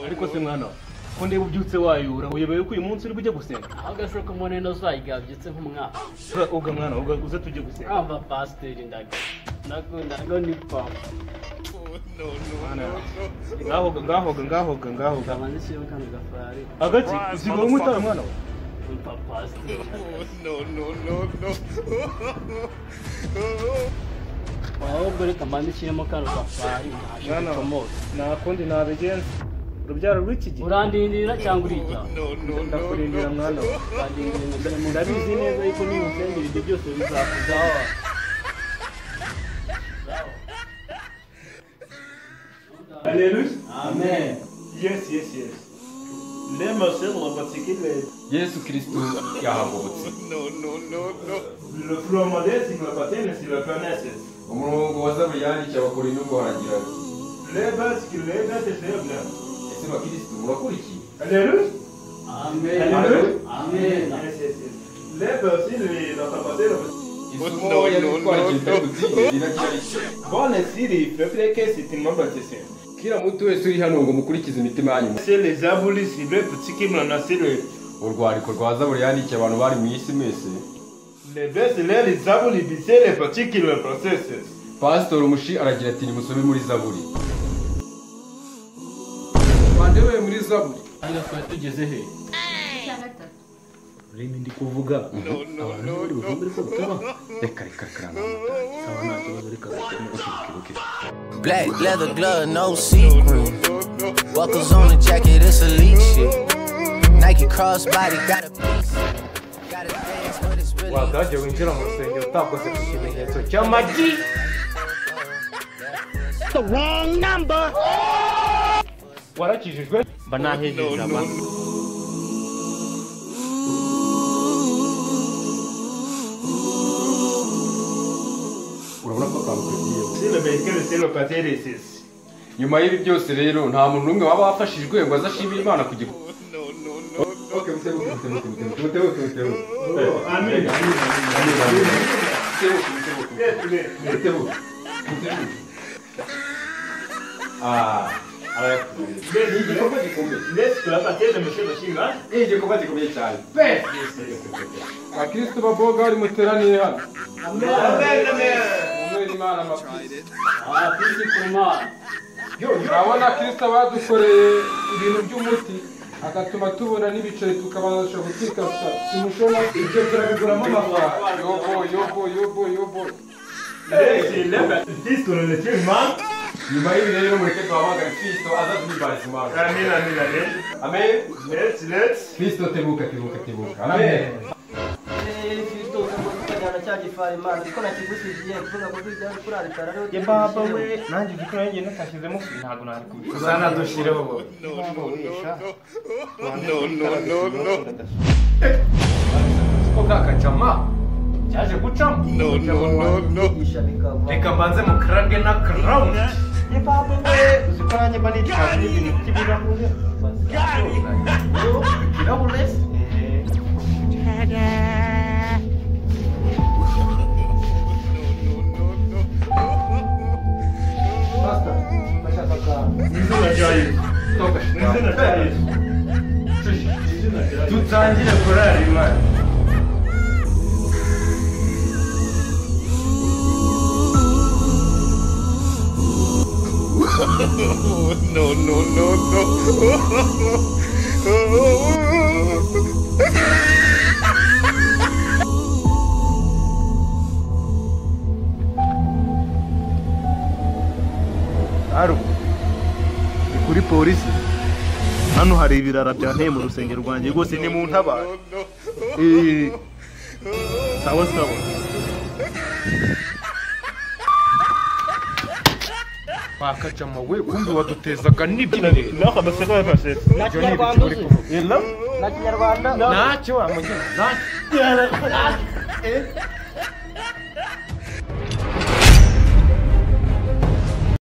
ariko se mwana ko ndeba ubyutse wayura uyebeye ko uyu munsi uri bujye gusenga agashoka mu neno zayigabyitse nk'umwaka uga mwana uze tujye gusenga ava pasiteri ndago ni papa ngahoga kamanishiro kandi gafari agati usigaye umutara mwana papa ahubwo reka mbandikiremo kano gafari nakundi nabigenza urubyaro rw'iki gihe urandindira cyangwa urijya ndakurindira mwana ndabizi neza yuko nimusengera ibyo byose bizakuzaho Alléluia. amen Yes. Lema sema batikile. Yesu Kristo yahagobotse. Le flomades si la patene si la planeses. Umurongo wa Zaburi yandikiye Abakorinto ngo haragira Lebas ki lebas es lebna. ese bakristo murakurikiye. Alléluia. amen Yes. Lebas si la patene. Isomo yabitwara kitari gutsinda riragira iki. Bonne siri peuple que c'est une baptisme. Kila muntu wese uri hano ngo mukurikize imitima yanyu. C'est les abolis si le petit qui m'a nasile. Urwariko rwa Zaburi yandikiye abantu bari mu isi mwese. Les bes les abolis bisé les petits qui le processes. Pastor Mushi aragira ati nimusome muri Zaburi. Bandewe muri Zaburi. hano twari tugeze he Rimi ndi kuvuga. Abantu bari buvumbire ko butaba. Reka. Sawa nta kibazo reka okay. Black leather glove, no sequin. Buckles on the jacket, it's elite shit. Nike crossbody, got a piece. Got a dance, but it's really. Wagajya winjira mu rusengero utakoze ku kimenyetso cy'amagi. The wrong number. Warakijijwe mba nahejeje abantu. Urabona ko twamukwiriye. C'est le véhicule, c'est le pâté ici. Nyuma y'ibi byose rero nta muntu n'umwe waba wafashijwe ngo azashimire Imana ku gihe. Okay, mutebuke. Amen. Igikorwa gikomeye. Laisse la pâté de monsieur Bashinga. Igikorwa gikomeye cyane. Abakristo baboga bari muteraniye hano. Amen. Umwere Imana amapisi. abafisi ku mana Urabona Kristo badukoreye ibintu by'umuti agatuma tubona n'ibiceri tukabasha gutikasa. Simushona ibyo turabiguramo amafaranga. Yobo. Laisse le baptiste on le tient mal. Nyuma y'ibi rero mureke duhamagare Kristo aza tubibariza Imana. Amen. Let's. Kristo tebuka. Amen. Ye baba we nanjye uzi ko nanjye natashyizemo ntabwo nari kubikora. Sana dushireho bo. Ko kakajama Cyaje gucamo. Reka mbanze mu krage na crown. Ye baba we uzi ko nanjye bari twaje ibintu by'ibirahure. Ibirahure. Pastor, bashaka ka Izina rya Yesu. toka. Izina rya Yesu. Tutangire korari Imana. Aro. Ni kuri polisi. Hano hari ibirara byanteye mu rusengero rwanjye rwose ni mu ntabara. Sawa. Bakajama we kumbe wadutezaga n'ibyinire. Naka baseka bafashe. na kinyarwanda uzi Ela? na kinyarwanda Ntacyo amugina. Ntacyo.